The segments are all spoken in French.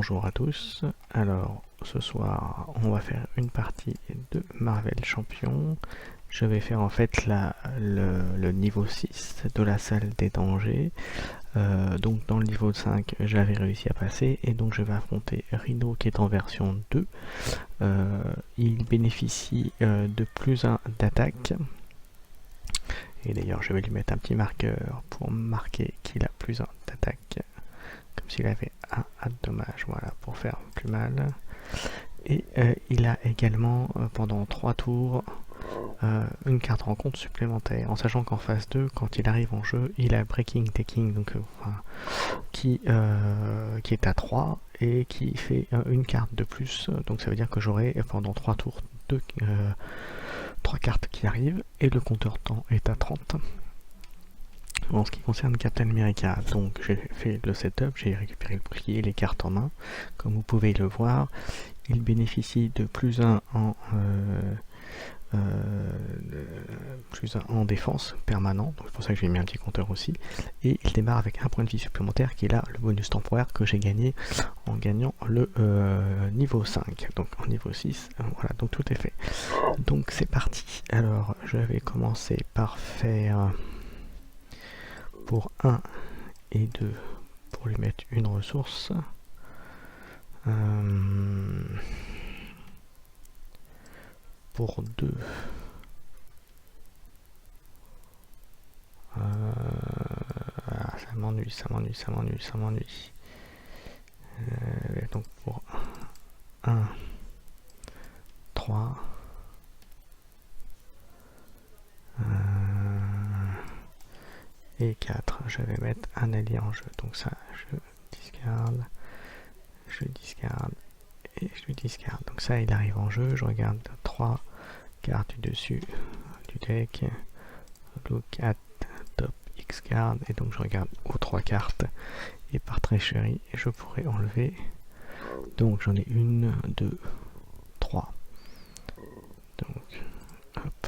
Bonjour à tous, alors ce soir on va faire une partie de Marvel Champion. Je vais faire en fait le niveau 6 de la salle des dangers. Donc dans le niveau 5 j'avais réussi à passer et donc je vais affronter Rhino qui est en version 2. Il bénéficie de plus 1 d'attaque. Et d'ailleurs je vais lui mettre un petit marqueur pour marquer qu'il a plus 1 d'attaque. Comme s'il avait un de dommage, voilà, pour faire plus mal. Et il a également, pendant 3 tours, une carte rencontre supplémentaire, en sachant qu'en phase 2, quand il arrive en jeu, il a Breaking Taking, donc, qui est à 3 et qui fait une carte de plus. Donc ça veut dire que j'aurai pendant 3 tours 3 cartes qui arrivent, et le compteur temps est à 30. En ce qui concerne Captain America, donc j'ai fait le setup, j'ai récupéré le bouclier et les cartes en main. Comme vous pouvez le voir, il bénéficie de plus 1 en défense permanent, donc c'est pour ça que j'ai mis un petit compteur aussi, et il démarre avec un point de vie supplémentaire qui est là le bonus temporaire que j'ai gagné en gagnant le niveau 5, donc en niveau 6, voilà, donc tout est fait. Donc c'est parti. Alors je vais commencer par faire pour 1 et 2 pour lui mettre une ressource. Pour 2 ça m'ennuie. Donc pour 1, 3, et 4, je vais mettre un allié en jeu. Donc ça, je discarde et je discarde. Donc ça, il arrive en jeu. Je regarde 3 cartes du dessus du deck. Look at top X card. Et donc je regarde aux 3 cartes. Et par tricherie, je pourrais enlever. Donc j'en ai 1, 2, 3. Donc, hop.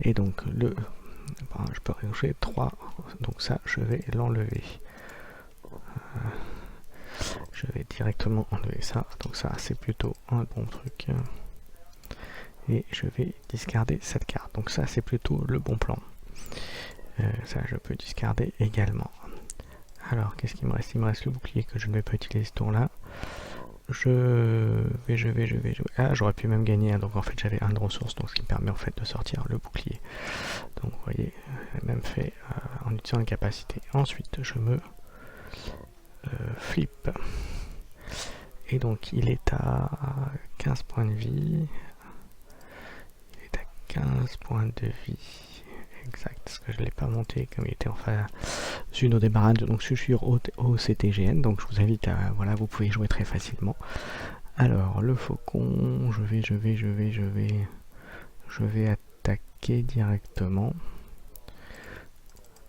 Et donc je peux rajouter 3. Donc ça, je vais l'enlever. Je vais directement enlever ça. Donc ça, c'est plutôt un bon truc. Et je vais discarder cette carte. Donc ça, c'est plutôt le bon plan. Ça, je peux discarder également. Alors, qu'est-ce qu'il me reste? Il me reste le bouclier que je ne vais pas utiliser ce tour-là. Je vais. Ah, j'aurais pu même gagner. Donc en fait, j'avais 1 de ressources. Donc ce qui me permet en fait de sortir le bouclier. Donc vous voyez, même fait en utilisant les capacités. Ensuite, je me flip. Et donc il est à 15 points de vie. Il est à 15 points de vie. Exact, parce que je ne l'ai pas monté comme il était en phase une au démarrage. Donc je suis sur OCTGN. Donc je vous invite à. Voilà, vous pouvez jouer très facilement. Alors le faucon, je vais attaquer directement.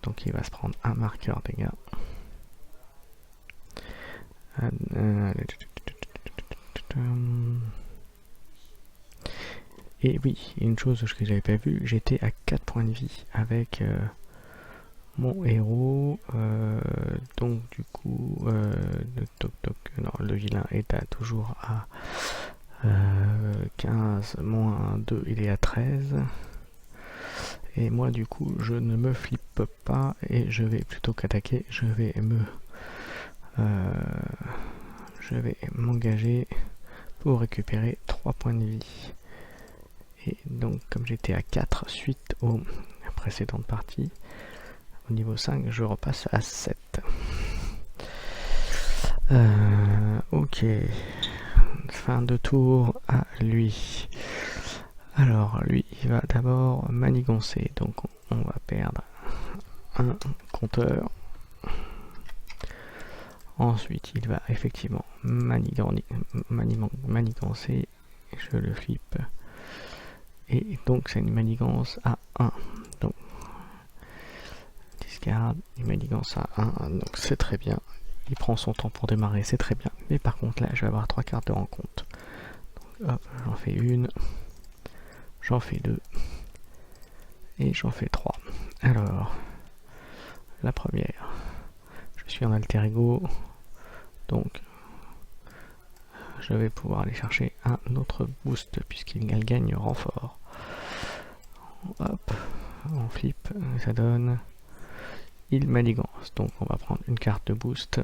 Donc il va se prendre un marqueur dégâts. Et oui, une chose que j'avais pas vu, j'étais à 4 points de vie avec mon héros. Donc du coup, le vilain est toujours à 15 moins 2, il est à 13. Et moi du coup, je ne me flippe pas et je vais plutôt qu'attaquer, je vais m'engager pour récupérer 3 points de vie. Et donc comme j'étais à 4 suite aux précédentes parties, au niveau 5 je repasse à 7. Ok, fin de tour à lui. Alors lui il va d'abord manigancer, donc on va perdre un compteur. Ensuite, il va effectivement manigancer, je le flippe. Et donc, c'est une manigance à 1. Donc, discard, une manigance à 1. Donc, c'est très bien. Il prend son temps pour démarrer, c'est très bien. Mais par contre, là, je vais avoir 3 cartes de rencontre. Donc, hop, j'en fais une, j'en fais 2, et j'en fais 3. Alors, la première, je suis en alter ego. Donc je vais pouvoir aller chercher un autre boost puisqu'il gagne renfort. Hop, on flippe, ça donne... Il manigance, donc on va prendre une carte de boost.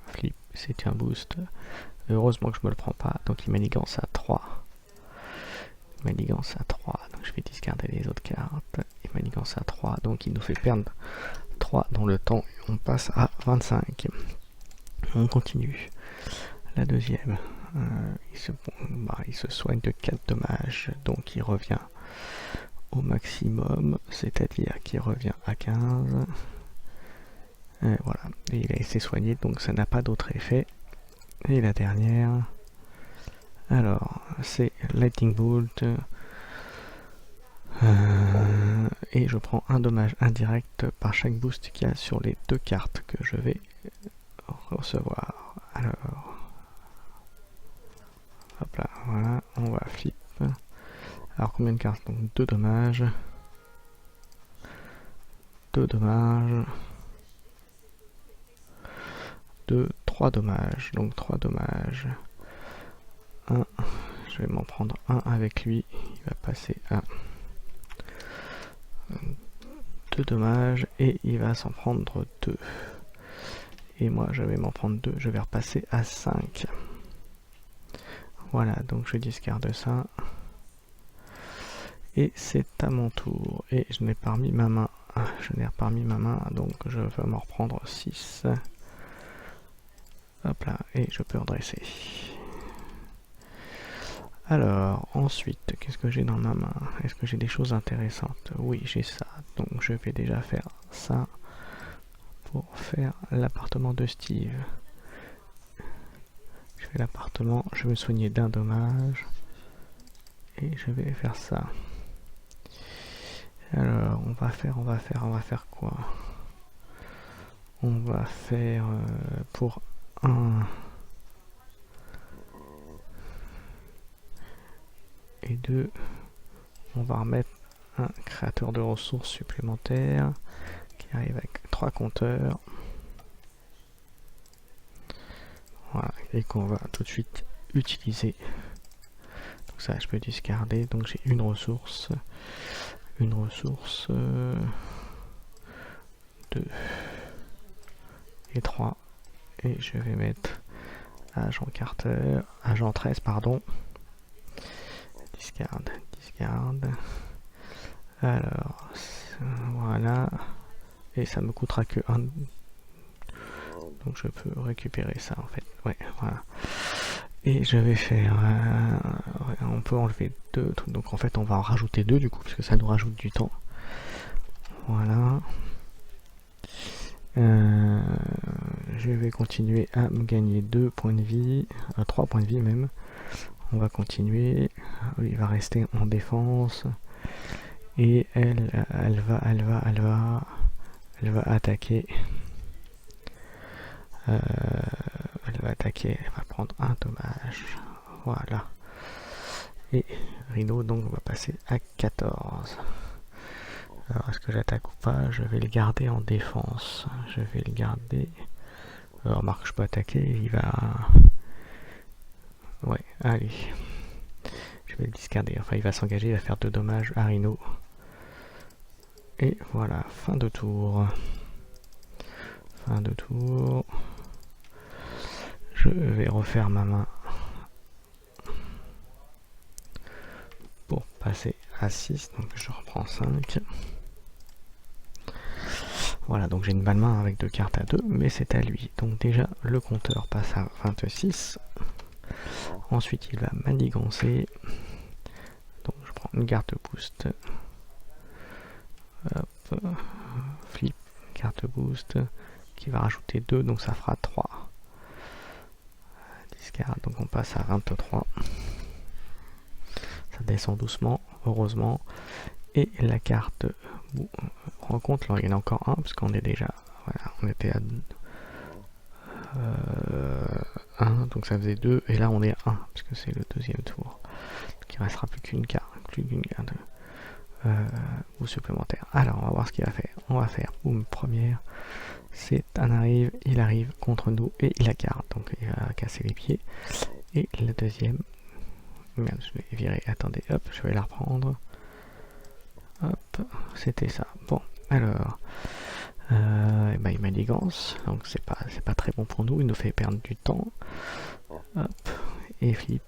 Flip, c'est un boost. Heureusement que je me le prends pas, donc il manigance à 3. Il manigance à 3, donc je vais discarder les autres cartes. Il manigance à 3, donc il nous fait perdre 3 dans le temps. On passe à 25. On continue. La deuxième, il se soigne de 4 dommages, donc il revient au maximum, c'est-à-dire qu'il revient à 15. Et voilà, et il a été soigné, donc ça n'a pas d'autre effet. Et la dernière, alors c'est Lightning Bolt, et je prends un dommage indirect par chaque boost qu'il y a sur les 2 cartes que je vais recevoir. Alors, hop là, voilà, on va flip. Alors combien de cartes? Donc 2 dommages. 2 dommages. 2, 3 dommages. Donc 3 dommages. 1. Je vais m'en prendre un avec lui. Il va passer à 2 dommages. Et il va s'en prendre 2. Et moi je vais m'en prendre 2. Je vais repasser à 5. Voilà, donc je discarde ça. Et c'est à mon tour. Et je n'ai pas remis ma main. Je n'ai pas remis ma main, donc je vais m'en reprendre 6. Hop là, et je peux redresser. Alors, ensuite, qu'est-ce que j'ai dans ma main? Est-ce que j'ai des choses intéressantes? Oui, j'ai ça. Donc je vais déjà faire ça pour faire l'appartement de Steve. Je fais l'appartement, je vais me soigner d'un dommage. Et je vais faire ça. Alors, on va faire quoi? On va faire pour un et 2, on va remettre un créateur de ressources supplémentaires qui arrive avec 3 compteurs. Voilà, et qu'on va tout de suite utiliser. Donc ça, je peux discarder. Donc j'ai une ressource, 2 et 3. Et je vais mettre agent Carter, agent 13, pardon. Discard. Alors, voilà. Et ça me coûtera que 1. Donc je peux récupérer ça en fait. Ouais, voilà. Et je vais faire... on peut enlever 2 trucs. Donc en fait on va en rajouter 2 du coup, parce que ça nous rajoute du temps. Voilà. Je vais continuer à me gagner 2 points de vie. 3 points de vie même. On va continuer. Il va rester en défense. Et elle va attaquer. Elle va attaquer, elle va prendre un dommage. Voilà. Et Rhino donc va passer à 14. Alors est-ce que j'attaque ou pas? Je vais le garder en défense. Je vais le garder. Remarque, je peux attaquer, il va... Ouais, allez. Je vais le discarder. Enfin, il va s'engager, il va faire 2 dommages à Rhino. Et voilà, fin de tour. Fin de tour. Je vais refaire ma main pour passer à 6, donc je reprends 5. Voilà, donc j'ai une balle main avec 2 cartes à 2, mais c'est à lui. Donc déjà, le compteur passe à 26. Ensuite, il va manigancer. Donc je prends une carte boost. Hop, flip, carte boost, qui va rajouter 2, donc ça fera 3. Discard, donc on passe à 23. Ça descend doucement, heureusement. Et la carte rencontre, là il y en a encore un, parce qu'on est déjà... Voilà, on était à 1, donc ça faisait 2, et là on est à 1, parce que c'est le deuxième tour. Donc il restera plus qu'une carte, ou supplémentaire. Alors on va voir ce qu'il va faire. On va faire, boum, première, C'est il arrive contre nous et il la garde, donc il va casser les pieds. Et la deuxième, merde, je l'ai viré, attendez, hop, je vais la reprendre. Hop, c'était ça. Bon, alors, il manigance, donc c'est pas très bon pour nous, il nous fait perdre du temps. Hop, et flip,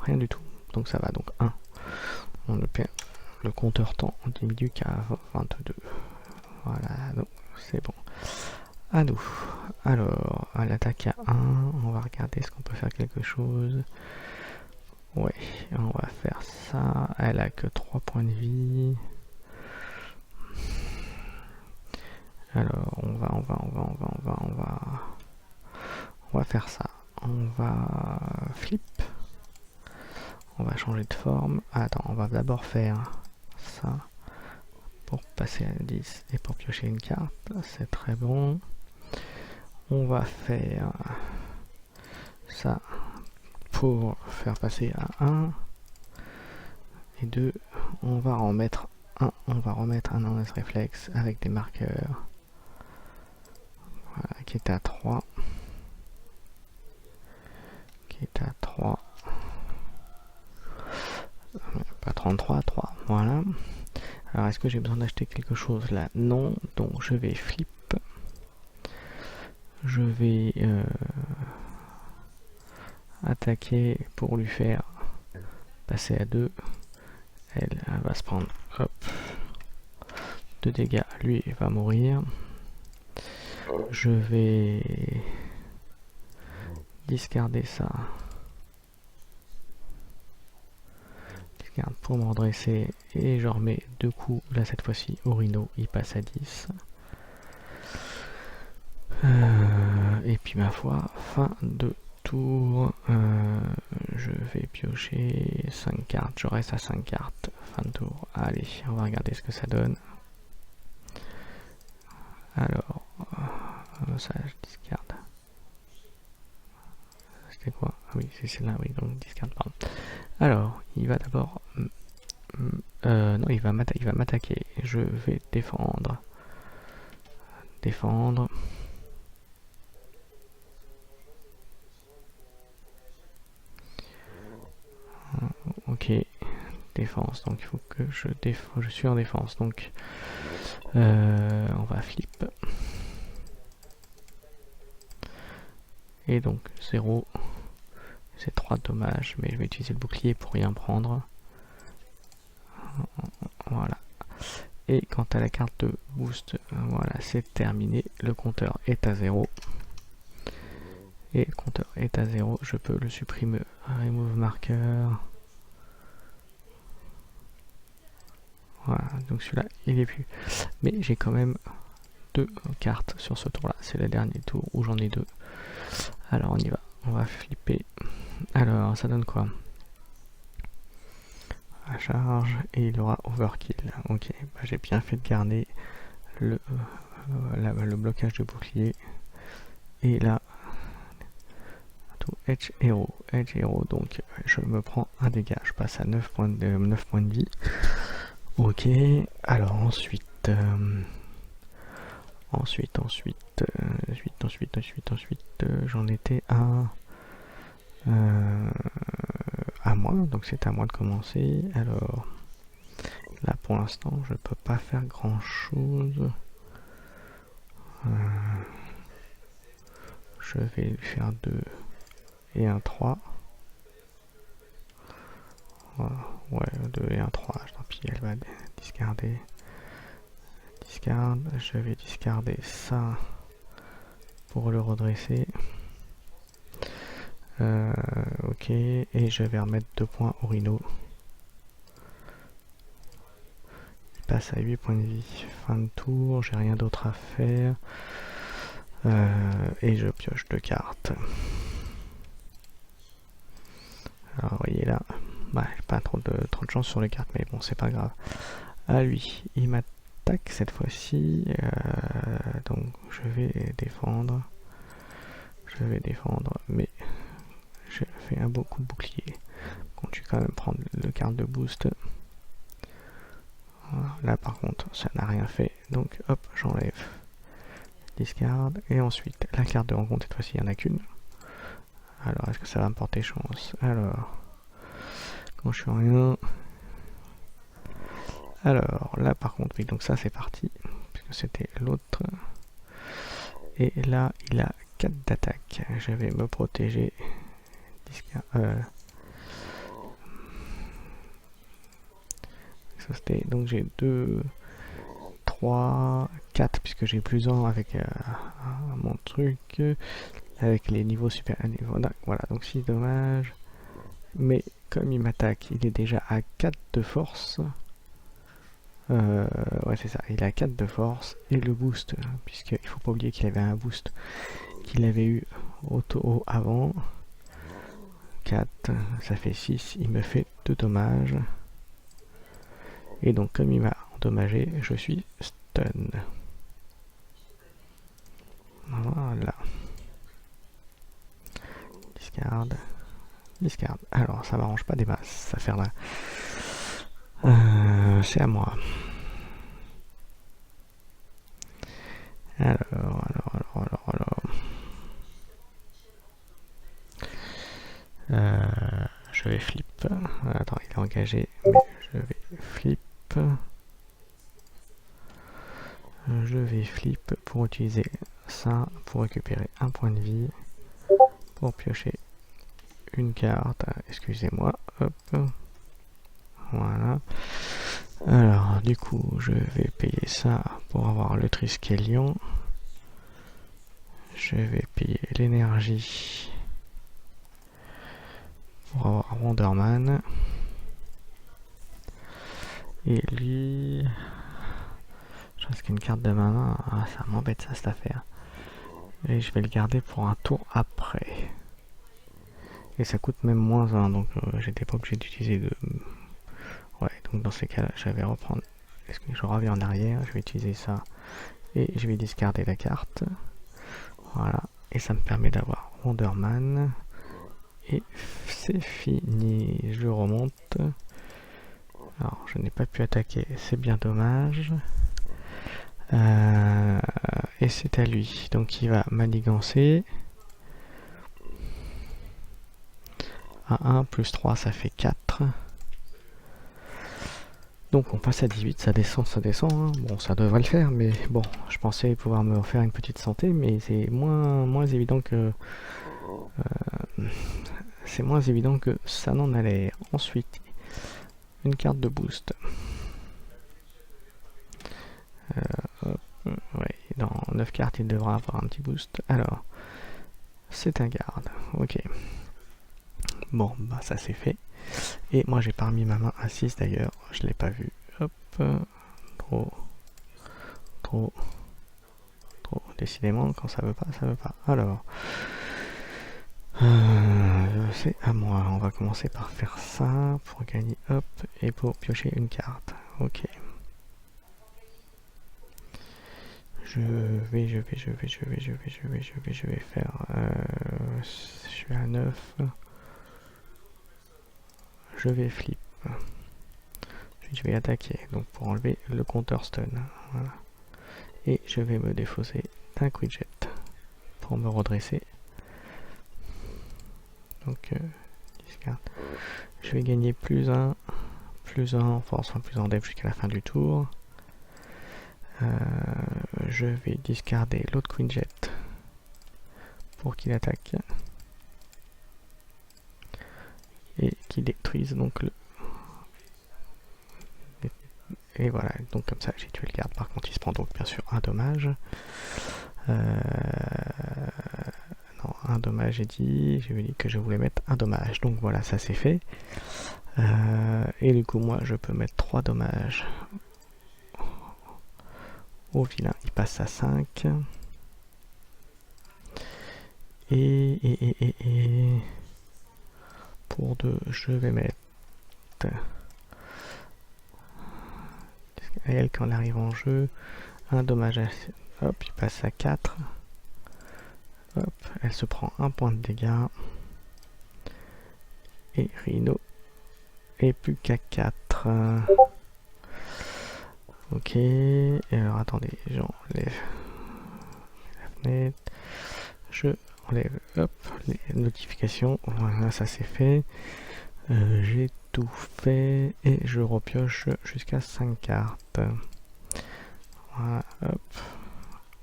rien du tout, donc ça va, donc 1. On le perd, le compteur temps diminue qu'à 22. Voilà, donc c'est bon. À nous. Alors, à l'attaque à 1, on va regarder est-ce qu'on peut faire quelque chose. Ouais, on va faire ça. Elle a que 3 points de vie. Alors, on va faire ça. On va flip. On va changer de forme. Attends, on va d'abord faire ça pour passer à 10 et pour piocher une carte. C'est très bon. On va faire ça pour faire passer à 1 et 2. On va remettre un dans ce réflexe avec des marqueurs. Voilà, qui est à 3. Qui est à 3. Pas 33, 3. Voilà. Alors, est-ce que j'ai besoin d'acheter quelque chose là? Non. Donc, je vais flip. Je vais attaquer pour lui faire passer à 2. Elle va se prendre, hop, 2 dégâts. Lui, il va mourir. Je vais discarder ça. Discard pour me redresser. Et je remets 2 coups. Là, cette fois-ci, au rhino, il passe à 10. Et puis, ma foi, fin de tour. Je vais piocher 5 cartes. Je reste à 5 cartes. Fin de tour. Allez, on va regarder ce que ça donne. Alors, ça, je discarde. C'était quoi? Ah oui, c'est celle-là, oui, donc discarde, pardon. Alors, il va d'abord... non, il va m'attaquer. Je vais défendre. Défendre. Ok. Défense, donc il faut que je suis en défense, donc on va flip. Et donc 0. C'est 3 dommages, mais je vais utiliser le bouclier pour rien prendre. Voilà. Et quant à la carte de boost, voilà, c'est terminé. Le compteur est à 0. Et le compteur est à 0. Je peux le supprimer. Remove marker. Voilà, donc celui-là, il est plus. Mais j'ai quand même 2 cartes sur ce tour-là. C'est le dernier tour où j'en ai 2. Alors on y va. On va flipper. Alors, ça donne quoi? À charge, et il aura overkill. Ok, bah, j'ai bien fait de garder le blocage de bouclier. Et là, tout edge hero. Edge hero, donc je me prends un dégât. Je passe à 9 points de vie. Ok, alors ensuite, j'en étais à moi, donc c'est à moi de commencer. Alors, là pour l'instant, je peux pas faire grand chose. Je vais lui faire 2 et un 3. Ouais, 2 et un 3, tant pis, elle va discarder. Discard, je vais discarder ça pour le redresser. Ok, et je vais remettre 2 points au rhino. Il passe à 8 points de vie. Fin de tour, j'ai rien d'autre à faire. Et je pioche 2 cartes. Alors, vous voyez là, bah, j'ai pas trop de chance sur les cartes, mais bon, c'est pas grave. À lui, il m'attaque cette fois-ci. Donc, je vais défendre. Mais je fais un beau coup de bouclier. Quand tu quand même prendre le carte de boost. Voilà, là par contre ça n'a rien fait, donc hop, j'enlève discard. Et ensuite, la carte de rencontre, cette fois-ci, il n'y en a qu'une. Alors, est-ce que ça va me porter chance? Alors, quand je suis en rien. Alors, là, par contre, oui, donc ça, c'est parti. Puisque c'était l'autre. Et là, il a 4 d'attaque. Je vais me protéger. Discard. Ça, c'était. Donc, j'ai 2, 3, 4, puisque j'ai plus 1 avec mon truc. Avec les niveaux super. Voilà, donc 6 dommages. Mais comme il m'attaque, il est déjà à 4 de force. Ouais, c'est ça, il a 4 de force. Et le boost, puisqu'il faut pas oublier qu'il avait un boost qu'il avait eu auto avant. 4, ça fait 6. Il me fait 2 dommages. Et donc, comme il m'a endommagé, je suis stun. Voilà. Discard. Discard. Alors, ça m'arrange pas des masses, ça faire là. C'est à moi. Alors. Je vais flip. Attends, il est engagé, mais je vais flip. Je vais flip pour utiliser ça, pour récupérer un point de vie, pour piocher une carte. Excusez-moi. Hop. Voilà. Alors, du coup, je vais payer ça pour avoir le Triskelion. Je vais payer l'énergie pour avoir Wonderman. Et lui... Je risque une carte de ma main. Ah, ça m'embête ça, cette affaire. Et je vais le garder pour un tour après. Et ça coûte même moins 1, donc j'étais pas obligé d'utiliser de... Ouais, donc dans ces cas-là, je vais reprendre... Est-ce que je reviens en arrière? Je vais utiliser ça. Et je vais discarder la carte. Voilà. Et ça me permet d'avoir Wonderman. Et c'est fini. Je remonte. Alors, je n'ai pas pu attaquer. C'est bien dommage. Et c'est à lui. Donc il va manigancer. À 1 plus 3, ça fait 4. Donc on passe à 18, ça descend, hein. Bon, ça devrait le faire, mais bon, je pensais pouvoir me refaire une petite santé, mais c'est moins évident que... c'est moins évident que ça n'en a l'air. Ensuite, une carte de boost. Ouais, dans 9 cartes, il devra avoir un petit boost. Alors, c'est un garde, ok. Bon, bah ça c'est fait. Et moi j'ai pas remis ma main à 6 d'ailleurs, je l'ai pas vu. Hop, trop. Décidément, quand ça veut pas, ça veut pas. Alors, c'est à moi. On va commencer par faire ça pour gagner, hop, et pour piocher une carte. Ok. Je vais faire... je suis à 9. Je vais flip. Je vais attaquer, donc pour enlever le compteur stun. Voilà. Et je vais me défausser d'un Quidjet pour me redresser. Donc, discard. Je vais gagner plus 1 en force, enfin plus en def jusqu'à la fin du tour. Je vais discarder l'autre Quinjet pour qu'il attaque et qu'il détruise donc le... Et voilà, donc comme ça j'ai tué le garde. Par contre il se prend donc bien sûr un dommage. Non, un dommage, j'ai dit que je voulais mettre un dommage, donc voilà, ça c'est fait. Et du coup moi je peux mettre 3 dommages au vilain, il passe à 5. Et pour 2 je vais mettre elle quand elle arrive en jeu, un dommage à... Hop, il passe à 4. Hop, elle se prend un point de dégâts. Et Rhino est plus qu'à 4. Ok, et alors attendez, j'enlève internet. Je enlève hop, les notifications. Voilà, ça c'est fait. J'ai tout fait et je repioche jusqu'à 5 cartes. Voilà, hop,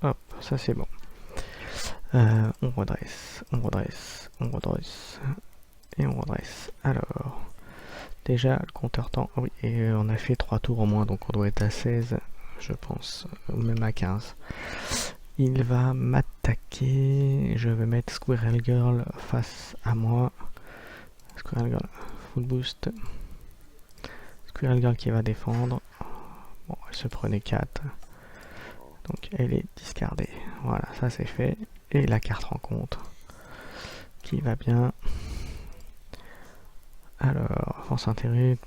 hop, ça c'est bon. On redresse, on redresse, on redresse et on redresse. Alors, déjà le compteur temps, oui, et on a fait 3 tours au moins, donc on doit être à 16, je pense, ou même à 15. Il va m'attaquer, je vais mettre Squirrel Girl face à moi. Squirrel Girl, full boost. Squirrel Girl qui va défendre. Bon, elle se prenait 4. Donc elle est discardée. Voilà, ça c'est fait. Et la carte rencontre qui va bien. Alors, force intérêt.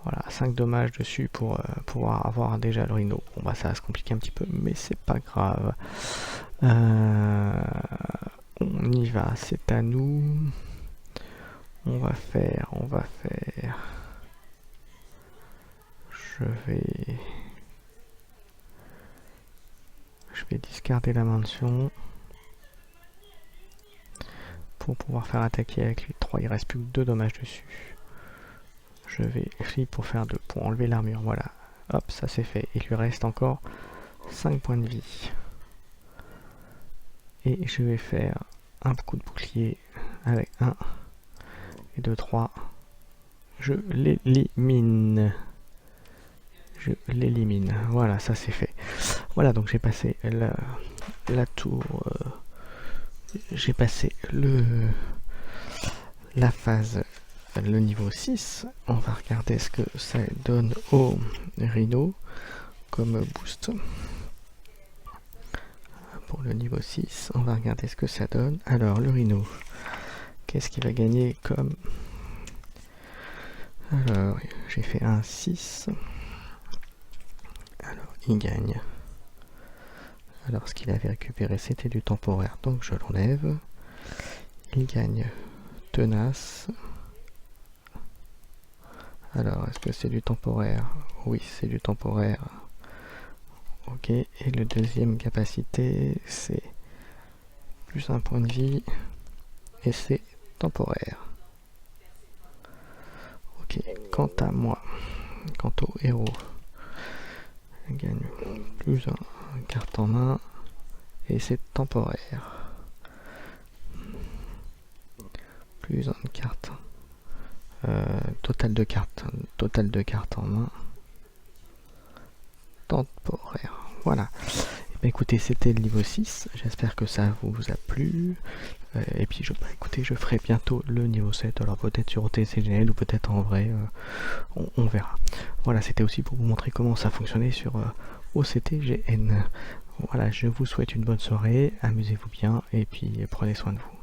Voilà, 5 dommages dessus pour pouvoir avoir déjà le rhino. Bon bah ça va se compliquer un petit peu, mais c'est pas grave. On y va, c'est à nous. On va faire. Je vais discarder la mention pour pouvoir faire attaquer avec les 3. Il reste plus que 2 dommages dessus. Je vais flip pour faire 2, pour enlever l'armure. Voilà. Hop, ça c'est fait. Il lui reste encore 5 points de vie. Et je vais faire un coup de bouclier avec 1 et 2, 3. Je l'élimine. Voilà, ça c'est fait. Voilà, donc j'ai passé la tour. J'ai passé la phase, le niveau 6. On va regarder ce que ça donne au rhino comme boost. Pour le niveau 6, on va regarder ce que ça donne. Alors, le rhino, qu'est-ce qu'il va gagner comme... Alors, j'ai fait un 6. Alors, il gagne. Alors, ce qu'il avait récupéré, c'était du temporaire, donc je l'enlève. Il gagne tenace. Alors, est-ce que c'est du temporaire? Oui, c'est du temporaire. Ok, et le deuxième capacité, c'est plus un point de vie, et c'est temporaire. Ok, quant à moi, quant au héros, je gagne plus un carte en main, et c'est temporaire. Plus une carte. Total de cartes en main. Temporaire. Voilà. Et ben écoutez, c'était le niveau 6. J'espère que ça vous a plu. Et puis écoutez, je ferai bientôt le niveau 7. Alors peut-être sur OTCGL ou peut-être en vrai. On verra. Voilà, c'était aussi pour vous montrer comment ça fonctionnait sur OCTGN. Voilà, je vous souhaite une bonne soirée. Amusez-vous bien et puis prenez soin de vous.